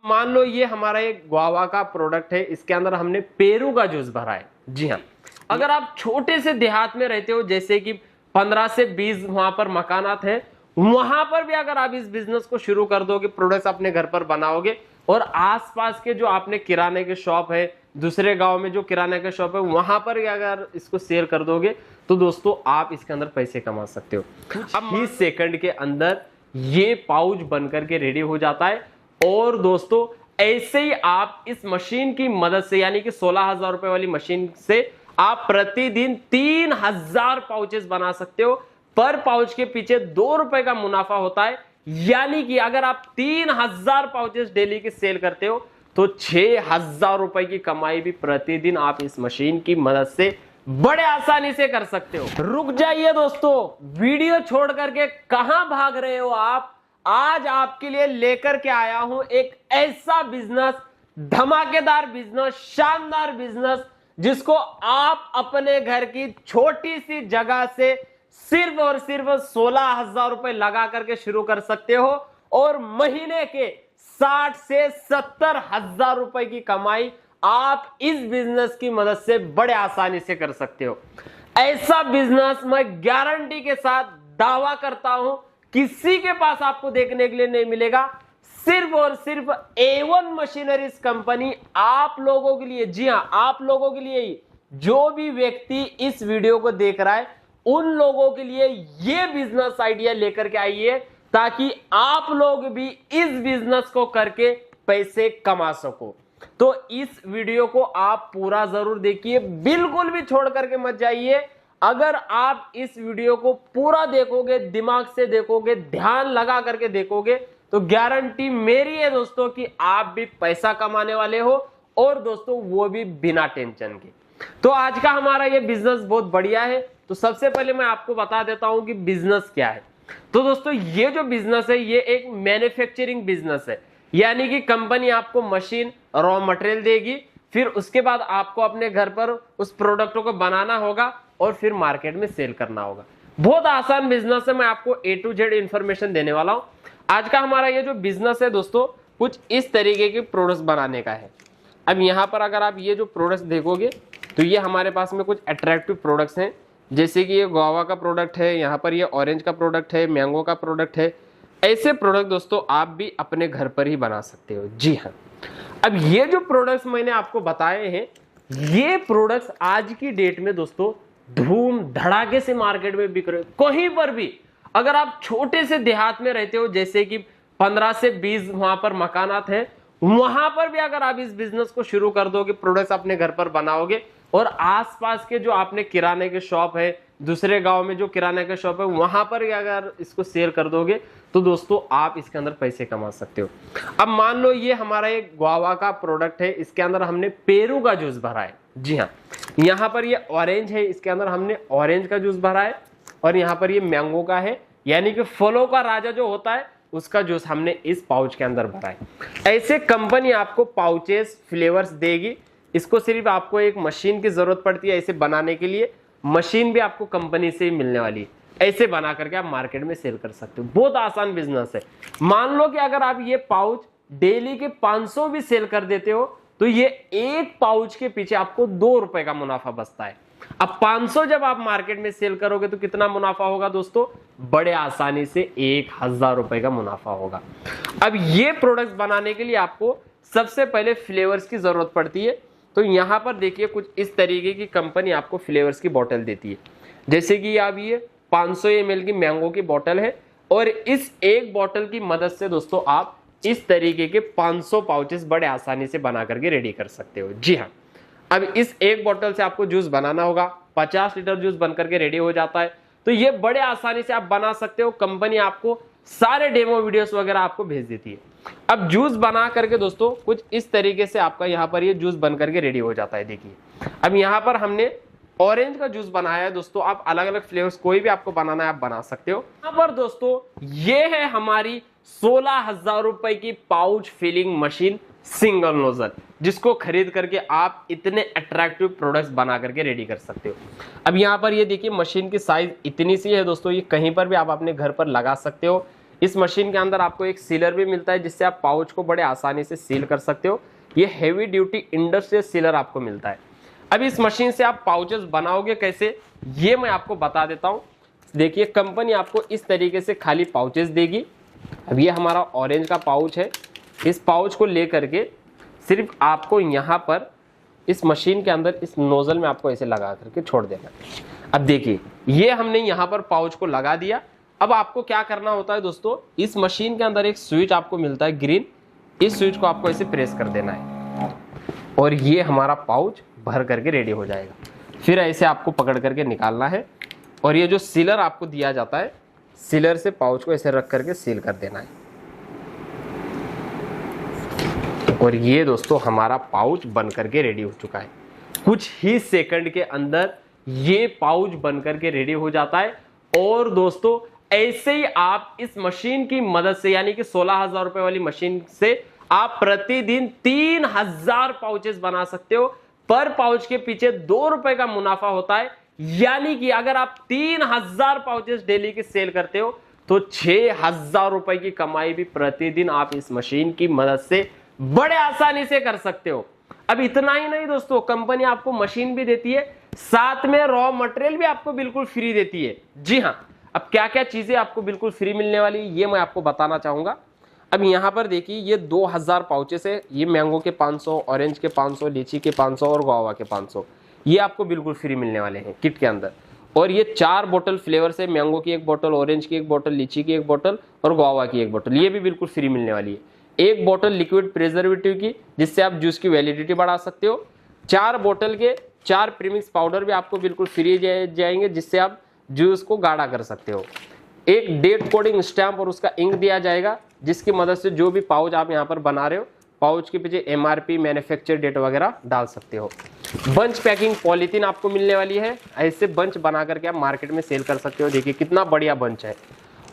मान लो ये हमारा एक गुआवा का प्रोडक्ट है, इसके अंदर हमने पेरू का जूस भरा है। जी हाँ, अगर आप छोटे से देहात में रहते हो, जैसे कि 15 से 20 वहां पर मकानात है, वहां पर भी अगर आप इस बिजनेस को शुरू कर दोगे, प्रोडक्ट्स अपने घर पर बनाओगे और आसपास के जो आपने किराने के शॉप है, दूसरे गांव में जो किराने के शॉप है, वहां पर भी अगर इसको सेल कर दोगे तो दोस्तों आप इसके अंदर पैसे कमा सकते हो। अब 20 सेकंड के अंदर ये पाउच बनकर के रेडी हो जाता है। और दोस्तों ऐसे ही आप इस मशीन की मदद से, यानी कि 16,000 रुपए वाली मशीन से आप प्रतिदिन 3,000 पाउचेस बना सकते हो। पर पाउच के पीछे 2 रुपए का मुनाफा होता है, यानी कि अगर आप 3,000 पाउचेस डेली की सेल करते हो तो 6,000 रुपए की कमाई भी प्रतिदिन आप इस मशीन की मदद से बड़े आसानी से कर सकते हो। रुक जाइए दोस्तों, वीडियो छोड़ करके कहां भाग रहे हो आप। आज आपके लिए लेकर के आया हूं एक ऐसा बिजनेस, धमाकेदार बिजनेस, शानदार बिजनेस, जिसको आप अपने घर की छोटी सी जगह से सिर्फ और सिर्फ 16,000 रुपए लगा करके शुरू कर सकते हो और महीने के 60 से 70,000 रुपए की कमाई आप इस बिजनेस की मदद से बड़े आसानी से कर सकते हो। ऐसा बिजनेस मैं गारंटी के साथ दावा करता हूं किसी के पास आपको देखने के लिए नहीं मिलेगा। सिर्फ और सिर्फ A1 मशीनरीज कंपनी आप लोगों के लिए, जी हां आप लोगों के लिए ही, जो भी व्यक्ति इस वीडियो को देख रहा है उन लोगों के लिए ये बिजनेस आइडिया लेकर के आई है, ताकि आप लोग भी इस बिजनेस को करके पैसे कमा सको। तो इस वीडियो को आप पूरा जरूर देखिए, बिल्कुल भी छोड़ करके मत जाइए। अगर आप इस वीडियो को पूरा देखोगे, दिमाग से देखोगे, ध्यान लगा करके देखोगे, तो गारंटी मेरी है दोस्तों कि आप भी पैसा कमाने वाले हो, और दोस्तों वो भी बिना टेंशन के। तो आज का हमारा ये बिजनेस बहुत बढ़िया है। तो सबसे पहले मैं आपको बता देता हूं कि बिजनेस क्या है। तो दोस्तों ये जो बिजनेस है ये एक मैन्युफैक्चरिंग बिजनेस है, यानी कि कंपनी आपको मशीन, रॉ मटेरियल देगी, फिर उसके बाद आपको अपने घर पर उस प्रोडक्टों को बनाना होगा और फिर मार्केट में सेल करना होगा। बहुत आसान बिजनेस है, मैं आपको A to Z इंफॉर्मेशन देने वाला हूं। आज का हमारा ये जो बिजनेस है दोस्तों कुछ इस तरीके के प्रोडक्ट्स बनाने का है। अब यहाँ पर अगर आप ये जो प्रोडक्ट्स देखोगे तो ये हमारे पास में कुछ अट्रैक्टिव प्रोडक्ट्स हैं, जैसे कि ये गुआवा का प्रोडक्ट है, यहाँ पर ये ऑरेंज का प्रोडक्ट है, मैंगो का प्रोडक्ट है। ऐसे प्रोडक्ट दोस्तों आप भी अपने घर पर ही बना सकते हो। जी हाँ, अब ये जो प्रोडक्ट्स मैंने आपको बताए हैं, ये प्रोडक्ट्स आज की डेट में दोस्तों धूम धड़ाके से मार्केट में बिक रहे। कहीं पर भी अगर आप छोटे से देहात में रहते हो, जैसे कि 15 से 20 वहां पर मकानात हैं, वहां पर भी अगर आप इस बिजनेस को शुरू कर दोगे, प्रोडक्ट्स अपने घर पर बनाओगे और आसपास के जो आपने किराने के शॉप है, दूसरे गांव में जो किराने के शॉप है, वहां पर अगर इसको सेल कर दोगे तो दोस्तों आप इसके अंदर पैसे कमा सकते हो। अब मान लो ये हमारा एक गुआवा का प्रोडक्ट है, इसके अंदर हमने पेरू का जूस भरा है। जी हाँ, यहाँ पर ये ऑरेंज है, इसके अंदर हमने ऑरेंज का जूस भरा है, और यहाँ पर ये मैंगो का है, यानी कि फलों का राजा जो होता है उसका जूस हमने इस पाउच के अंदर भरा है। ऐसे कंपनी आपको पाउचेस, फ्लेवर्स देगी। इसको सिर्फ आपको एक मशीन की जरूरत पड़ती है ऐसे बनाने के लिए, मशीन भी आपको कंपनी से ही मिलने वाली है। ऐसे बना करके आप मार्केट में सेल कर सकते हो। बहुत आसान बिजनेस है। मान लो कि अगर आप ये पाउच डेली के 500 भी सेल कर देते हो तो ये एक पाउच के पीछे आपको 2 रुपए का मुनाफा बचता है। अब 500 जब आप मार्केट में सेल करोगे तो कितना मुनाफा होगा दोस्तों? बड़े आसानी से 1,000 रुपए का मुनाफा होगा। अब ये प्रोडक्ट्स बनाने के लिए आपको सबसे पहले फ्लेवर्स की जरूरत पड़ती है। तो यहां पर देखिए कुछ इस तरीके की कंपनी आपको फ्लेवर्स की बोतल देती है, जैसे कि अब ये 500 ml की मैंगो की बोतल है, और इस एक बोतल की मदद से दोस्तों आप इस तरीके के 500 पाउचेस बड़े आसानी से बना करके रेडी कर सकते हो। जी हाँ, अब इस एक बोतल से आपको जूस बनाना होगा, 50 लीटर जूस बन करके रेडी हो जाता है। तो ये बड़े आसानी से आप बना सकते हो। कंपनी आपको सारे डेमो वीडियोस वगैरह आपको भेज देती है। अब जूस बना करके दोस्तों कुछ इस तरीके से आपका यहाँ पर ये जूस बन करके रेडी हो जाता है। देखिए अब यहाँ पर हमने ऑरेंज का जूस बनाया है दोस्तों। आप अलग अलग फ्लेवर्स कोई भी आपको बनाना है आप बना सकते हो। यहाँ पर दोस्तों ये है हमारी 16,000 रुपए की pouch filling machine single nozzle, जिसको खरीद करके आप इतने अट्रैक्टिव प्रोडक्ट्स बना करके रेडी कर सकते हो। अब यहाँ पर ये देखिए मशीन की साइज इतनी सी है दोस्तों, ये कहीं पर भी आप अपने घर पर लगा सकते हो। इस मशीन के अंदर आपको एक सीलर भी मिलता है जिससे आप पाउच को बड़े आसानी से सील कर सकते हो। ये हेवी ड्यूटी इंडस्ट्रियल सीलर आपको मिलता है। अब इस मशीन से आप पाउचेस बनाओगे कैसे, ये मैं आपको बता देता हूँ। देखिए कंपनी आपको इस तरीके से खाली पाउचेस देगी। अब ये हमारा ऑरेंज का पाउच है। इस पाउच को लेकर के सिर्फ आपको यहाँ पर इस मशीन के अंदर इस नोजल में आपको ऐसे लगा करके छोड़ देना। अब देखिए ये हमने यहाँ पर पाउच को लगा दिया। अब आपको क्या करना होता है दोस्तों, इस मशीन के अंदर एक स्विच आपको मिलता है ग्रीन, इस स्विच को आपको ऐसे प्रेस कर देना है और ये हमारा पाउच भर करके रेडी हो जाएगा। फिर ऐसे आपको पकड़ करके निकालना है और ये जो सीलर आपको दिया जाता है, सीलर से पाउच को ऐसे रख करके सील कर देना है। और ये दोस्तों हमारा पाउच बन करके रेडी हो चुका है। कुछ ही सेकंड के अंदर ये पाउच बन करके रेडी हो जाता है। और दोस्तों ऐसे ही आप इस मशीन की मदद से, यानी कि 16,000 रुपए वाली मशीन से आप प्रतिदिन 3,000 पाउचेस बना सकते हो। पर पाउच के पीछे 2 रुपए का मुनाफा होता है। यानी कि अगर आप 3,000 पाउचेस डेली की सेल करते हो तो 6,000 रुपए की कमाई भी प्रतिदिन आप इस मशीन की मदद से बड़े आसानी से कर सकते हो। अब इतना ही नहीं दोस्तों, कंपनी आपको मशीन भी देती है, साथ में रॉ मटेरियल भी आपको बिल्कुल फ्री देती है। जी हाँ, अब क्या क्या चीजें आपको बिल्कुल फ्री मिलने वाली ये मैं आपको बताना चाहूंगा। अब यहाँ पर देखिए ये 2,000 पाउचेस है। ये मैंगो के 500, ऑरेंज के 500, लीची के 500 और गुआवा के 500, ये आपको बिल्कुल फ्री मिलने वाले हैं किट के अंदर। और ये 4 बोतल फ्लेवर से, मैंगो की 1 बोतल, ऑरेंज की 1 बोतल, लीची की 1 बोतल और गुआवा की 1 बोतल, ये भी बिल्कुल फ्री मिलने वाली है। 1 बोतल लिक्विड प्रिजर्वेटिव की, जिससे आप जूस की वैलिडिटी बढ़ा सकते हो। 4 बोतल के 4 प्रीमिक्स पाउडर भी आपको बिल्कुल फ्री जाएंगे, जिससे आप जूस को गाढ़ा कर सकते हो। एक डेट कोडिंग स्टैम्प और उसका इंक दिया जाएगा, जिसकी मदद से जो भी पाउच आप यहाँ पर बना रहे हो, पाउच के पीछे MRP, मैन्युफैक्चर डेट वगैरह डाल सकते हो। बंच पैकिंग पॉलीथीन आपको मिलने वाली है। ऐसे बंच बना करके आप मार्केट में सेल कर सकते हो। देखिए कितना बढ़िया बंच है।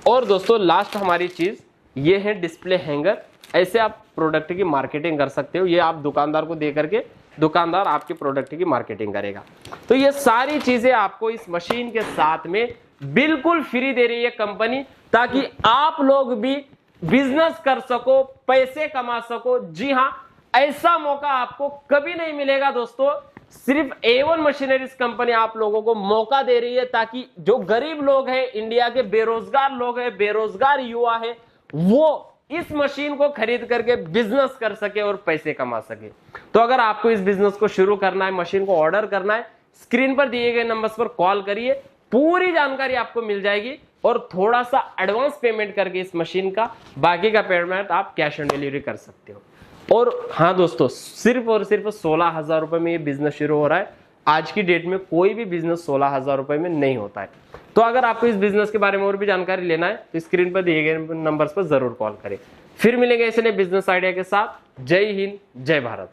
और दोस्तों लास्ट हमारी चीज ये है डिस्प्ले हैंगर। ऐसे आप प्रोडक्ट की मार्केटिंग कर सकते हो। ये आप दुकानदार को दे करके दुकानदार आपके प्रोडक्ट की मार्केटिंग करेगा। तो ये सारी चीजें आपको इस मशीन के साथ में बिल्कुल फ्री दे रही है कंपनी, ताकि आप लोग भी बिजनेस कर सको, पैसे कमा सको। जी हाँ, ऐसा मौका आपको कभी नहीं मिलेगा दोस्तों। सिर्फ A1 मशीनरीज कंपनी आप लोगों को मौका दे रही है, ताकि जो गरीब लोग हैं, इंडिया के बेरोजगार लोग हैं, बेरोजगार युवा है, वो इस मशीन को खरीद करके बिजनेस कर सके और पैसे कमा सके। तो अगर आपको इस बिजनेस को शुरू करना है, मशीन को ऑर्डर करना है, स्क्रीन पर दिए गए नंबर्स पर कॉल करिए। पूरी जानकारी आपको मिल जाएगी और थोड़ा सा एडवांस पेमेंट करके इस मशीन का बाकी का पेमेंट आप कैश ऑन डिलीवरी कर सकते हो। और हाँ दोस्तों, सिर्फ और सिर्फ 16,000 रुपए में ये बिजनेस शुरू हो रहा है। आज की डेट में कोई भी बिजनेस 16,000 रुपए में नहीं होता है। तो अगर आपको इस बिजनेस के बारे में और भी जानकारी लेना है तो स्क्रीन पर दिए गए नंबर्स पर जरूर कॉल करें। फिर मिलेंगे ऐसे नए बिजनेस आइडिया के साथ। जय हिंद, जय भारत।